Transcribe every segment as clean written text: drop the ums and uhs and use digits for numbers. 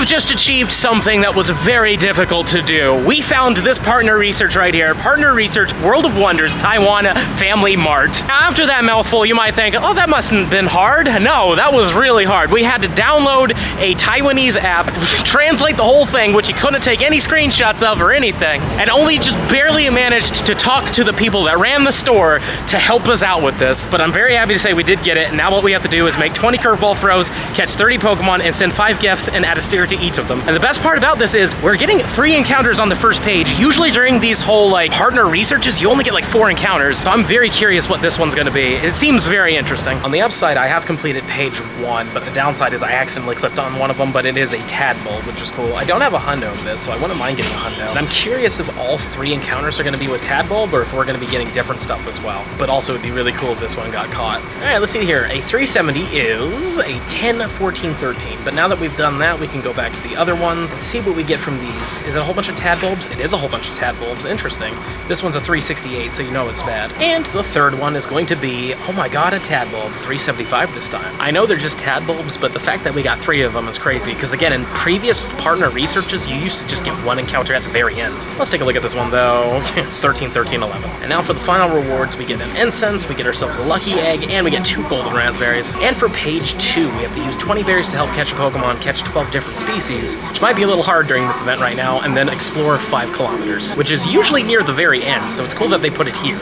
just achieved something that was very difficult to do. We found this partner research right here. Partner research, World of Wonders, Taiwan Family Mart. Now, after that mouthful, you might think, oh, that mustn't have been hard. No, that was really hard. We had to download a Taiwanese app, translate the whole thing, which you couldn't take any screenshots of or anything, and only just barely managed to talk to the people that ran the store to help us out with this. But I'm very happy to say we did get it. Now what we have to do is make 20 curveball throws, catch 30 Pokemon, and send 5 gifts and add a sticker to each of them. And the best part about this is we're getting 3 encounters on the first page. Usually during these whole like partner researches, you only get like 4 encounters. So I'm very curious what this one's gonna be. It seems very interesting. On the upside, I have completed page 1, but the downside is I accidentally clicked on one of them, but it is a Tadpole, which is cool. I don't have a hundo of this, so I wouldn't mind getting a hundo. And I'm curious if all 3 encounters are gonna be with Tadpole, or if we're gonna be getting different stuff as well. But also it'd be really cool if this one got caught. All right, let's see here. A 370 is a 10, 14, 13. But now that we've done that, we can go back to the other ones and see what we get from these. Is it a whole bunch of Tadbulbs? It is a whole bunch of Tadbulbs. Interesting. This one's a 368, so you know it's bad. And the third one is going to be, oh my god, a Tadbulb. 375 this time. I know they're just Tadbulbs, but the fact that we got 3 of them is crazy, because again, in previous partner researches, you used to just get 1 encounter at the very end. Let's take a look at this one though. 13, 13, 11. And now for the final rewards, we get an incense, we get ourselves a lucky egg, and we get 2 golden raspberries. And for page 2, we have to use 20 berries to help catch a Pokemon, catch 12 different species, which might be a little hard during this event right now, and then explore 5 kilometers, which is usually near the very end, so it's cool that they put it here.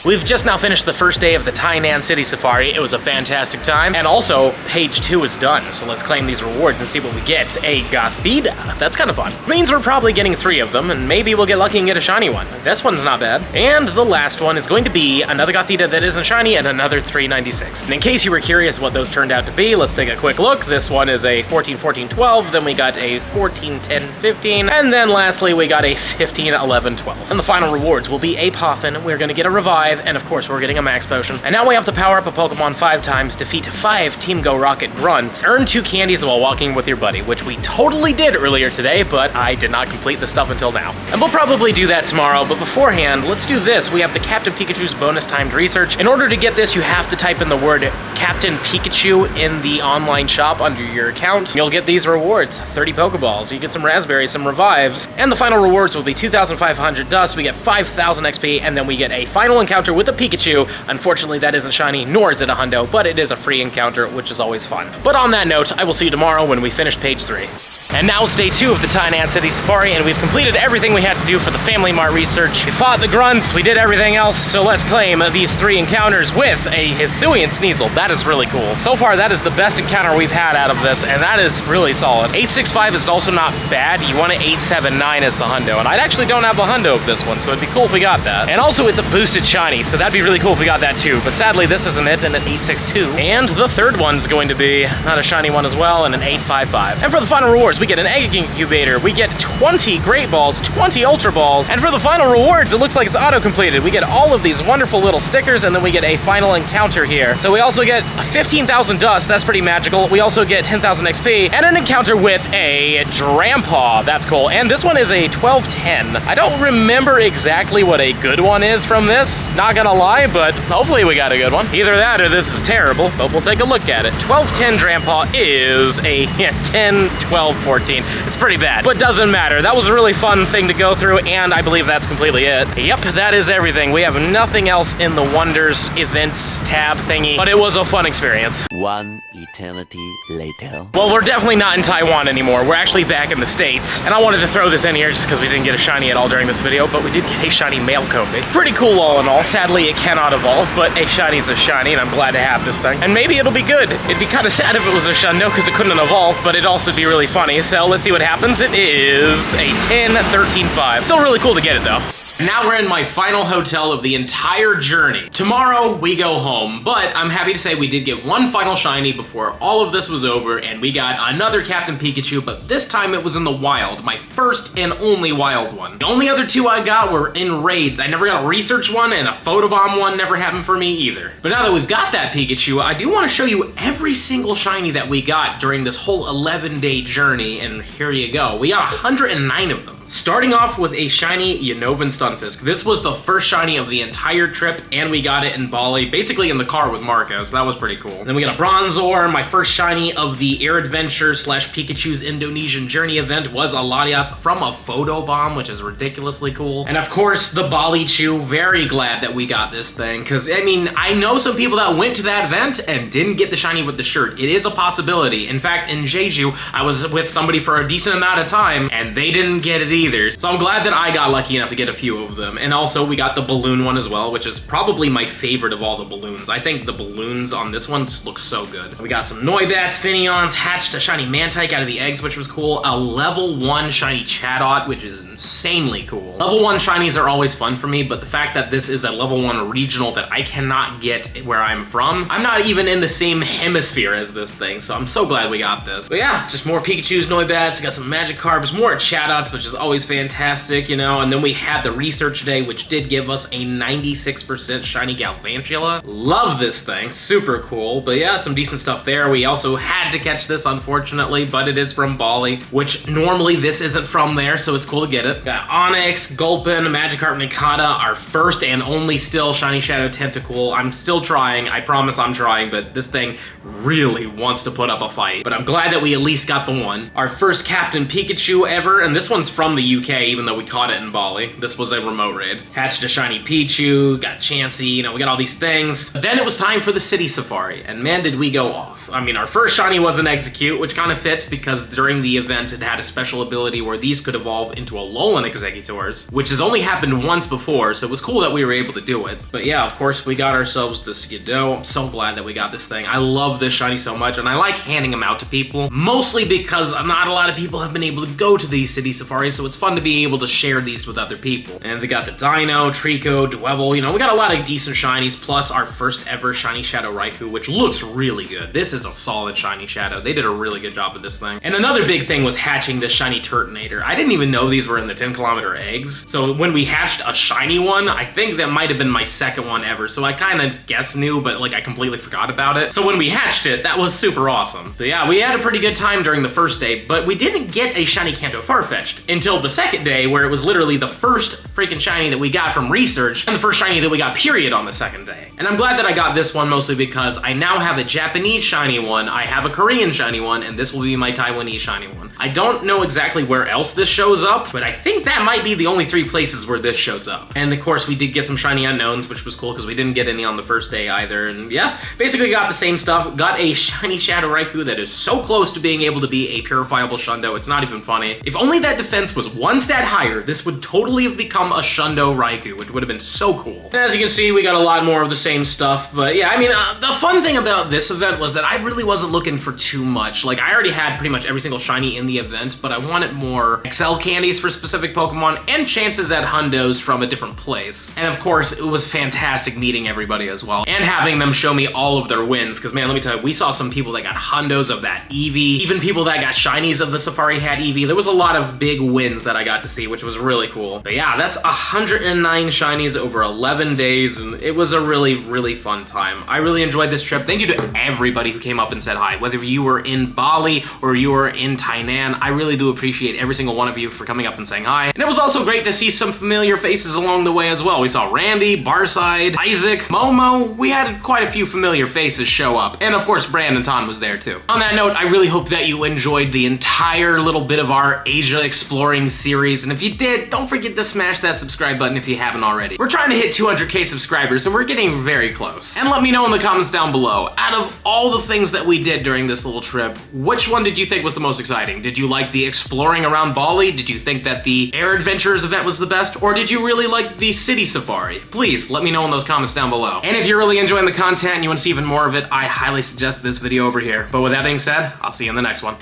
We've just now finished the first day of the Tainan City Safari. It was a fantastic time. And also, page 2 is done, so let's claim these rewards and see what we get. A Gothita. That's kind of fun. It means we're probably getting 3 of them, and maybe we'll get lucky and get a shiny one. This one's not bad. And the last one is going to be another Gothita that isn't shiny and another 396. And in case you were curious what those turned out to be, let's take a quick look. This one is a 14, 14, 12. Then we got a 14, 10, 15. And then lastly, we got a 15, 11, 12. And the final rewards will be a Poffin. We're going to get a Revive, and of course we're getting a Max Potion. And now we have to power up a Pokemon 5 times, defeat 5 Team Go Rocket grunts, earn 2 candies while walking with your buddy, which we totally did earlier today, but I did not complete the stuff until now. And we'll probably do that tomorrow, but beforehand, let's do this. We have the Captain Pikachu's bonus timed research. In order to get this, you have to type in the word Captain Pikachu in the online shop under your account. You'll get these rewards, 30 Pokeballs, you get some raspberries, some revives, and the final rewards will be 2,500 dust, we get 5,000 XP, and then we get a final encounter with a Pikachu. Unfortunately, that isn't shiny, nor is it a hundo, but it is a free encounter, which is always fun. But on that note, I will see you tomorrow when we finish page 3. And now it's day 2 of the Tainan City Safari, and we've completed everything we had to do for the Family Mart research. We fought the grunts, we did everything else, so let's claim these 3 encounters with a Hisuian Sneasel. That is really cool. So far, that is the best encounter we've had out of this, and that is really solid. 865 is also not bad. You want an 879 as the hundo, and I actually don't have a hundo of this one, so it'd be cool if we got that. And also, it's a boosted shiny, so that'd be really cool if we got that too, but sadly, this isn't it, and an 862. And the third one's going to be not a shiny one as well, and an 855. And for the final rewards, we get an egg incubator, we get 20 Great Balls, 20 Ultra Balls, and for the final rewards, it looks like it's auto-completed. We get all of these wonderful little stickers, and then we get a final encounter here. So we also get 15,000 dust, that's pretty magical. We also get 10,000 XP, and an encounter with a Drampaw, that's cool. And this one is a 1210. I don't remember exactly what a good one is from this, not gonna lie, but hopefully we got a good one. Either that or this is terrible, but we'll take a look at it. 1210 Drampaw is a 10, 12, 14. It's pretty bad, but doesn't matter. That was a really fun thing to go through, and I believe that's completely it. Yep, that is everything. We have nothing else in the Wonders events tab thingy, but it was a fun experience. One eternity later. Well, we're definitely not in Taiwan anymore. We're actually back in the States, and I wanted to throw this in here just because we didn't get a shiny at all during this video, but we did get a shiny male Kobe. Pretty cool all in all. Sadly, it cannot evolve, but a shiny is a shiny, and I'm glad to have this thing. And maybe it'll be good. It'd be kind of sad if it was a shundo because it couldn't evolve, but it'd also be really funny. So let's see what happens. It is a 10, 13, 5. Still really cool to get it though. Now we're in my final hotel of the entire journey. Tomorrow we go home, but I'm happy to say we did get one final shiny before all of this was over, and we got another Captain Pikachu, but this time it was in the wild, my first and only wild one. The only other 2 I got were in raids. I never got a research one, and a photobomb one never happened for me either. But now that we've got that Pikachu, I do want to show you every single shiny that we got during this whole 11-day journey, and here you go. We got 109 of them. Starting off with a shiny Unova Stunfisk. This was the first shiny of the entire trip, and we got it in Bali, basically in the car with Marco, so that was pretty cool. Then we got a Bronzor. My first shiny of the Air Adventure / Pikachu's Indonesian Journey event was a Latias from a Photobomb, which is ridiculously cool. And of course, the Bali Chew. Very glad that we got this thing, because I mean, I know some people that went to that event and didn't get the shiny with the shirt. It is a possibility. In fact, in Jeju, I was with somebody for a decent amount of time, and they didn't get it either. So I'm glad that I got lucky enough to get a few of them. And also, we got the balloon one as well, which is probably my favorite of all the balloons. I think the balloons on this one just look so good. We got some Noibats, Finneons, hatched a shiny Mantike out of the eggs, which was cool. A level 1 shiny Chatot, which is insanely cool. Level 1 shinies are always fun for me, but the fact that this is a level 1 regional that I cannot get where I'm from, I'm not even in the same hemisphere as this thing, so I'm so glad we got this. But yeah, just more Pikachus, Noibats, got some Magikarps, more Chatots, which is always fantastic, you know, and then we had the research day, which did give us a 96% shiny Galvantula. Love this thing, super cool. But yeah, some decent stuff there. We also had to catch this, unfortunately, but it is from Bali, which normally this isn't from there, so it's cool to get it. Got Onyx, Gulpin, Magikarp, Nikata, our first and only still shiny Shadow Tentacool. I'm still trying, I promise I'm trying, but this thing really wants to put up a fight. But I'm glad that we at least got the one. Our first Captain Pikachu ever, and this one's from the UK, even though we caught it in Bali. This was a remote raid. Hatched a shiny Pichu, got Chansey, you know, we got all these things. But then it was time for the city safari, and man, did we go off. I mean, our first shiny was an Execute, which kind of fits because during the event it had a special ability where these could evolve into Alolan Executors, which has only happened once before, so it was cool that we were able to do it. But yeah, of course, we got ourselves the Skiddo. I'm so glad that we got this thing. I love this shiny so much, and I like handing them out to people, mostly because not a lot of people have been able to go to these city safaris, so it's fun to be able to share these with other people. And we got the Dino, Trico, Dwebble, you know, we got a lot of decent shinies, plus our first ever shiny Shadow Raikou, which looks really good. This is a solid shiny Shadow. They did a really good job with this thing. And another big thing was hatching this shiny Turtonator. I didn't even know these were in the 10-kilometer eggs. So when we hatched a shiny one, I think that might have been my second one ever. So I kind of guess knew, but like I completely forgot about it. So when we hatched it, that was super awesome. So yeah, we had a pretty good time during the first day, but we didn't get a shiny Kanto Farfetch'd until the second day, where it was literally the first freaking shiny that we got from research and the first shiny that we got period on the second day. And I'm glad that I got this one mostly because I now have a Japanese shiny one, I have a Korean shiny one, and this will be my Taiwanese shiny one. I don't know exactly where else this shows up, but I think that might be the only 3 places where this shows up. And of course, we did get some shiny unknowns, which was cool because we didn't get any on the first day either. And yeah, basically got the same stuff. Got a shiny Shadow Raikou that is so close to being able to be a purifiable Shundo, it's not even funny. If only that defense was 1 stat higher, this would totally have become a Shundo Raikou, which would have been so cool. And as you can see, we got a lot more of the same stuff, but yeah, I mean, the fun thing about this event was that I really wasn't looking for too much. Like, I already had pretty much every single shiny in the event, but I wanted more XL candies for specific Pokemon and chances at Hundos from a different place. And of course, it was fantastic meeting everybody as well, and having them show me all of their wins, because man, let me tell you, we saw some people that got Hundos of that Eevee, even people that got shinies of the Safari Hat Eevee. There was a lot of big wins that I got to see, which was really cool. But yeah, that's 109 shinies over 11 days, and it was a really, really fun time. I really enjoyed this trip. Thank you to everybody who came up and said hi, whether you were in Bali or you were in Tainan. I really do appreciate every single one of you for coming up and saying hi. And it was also great to see some familiar faces along the way as well. We saw Randy, Barside, Isaac, Momo. We had quite a few familiar faces show up. And of course, Brandon Ton was there too. On that note, I really hope that you enjoyed the entire little bit of our Asia exploring series. And if you did, don't forget to smash that subscribe button if you haven't already. We're trying to hit 200K subscribers and we're getting very close. And let me know in the comments down below, out of all the things that we did during this little trip, which one did you think was the most exciting? Did you like the exploring around Bali? Did you think that the Air Adventures event was the best? Or did you really like the city safari? Please let me know in those comments down below. And if you're really enjoying the content and you want to see even more of it, I highly suggest this video over here. But with that being said, I'll see you in the next one.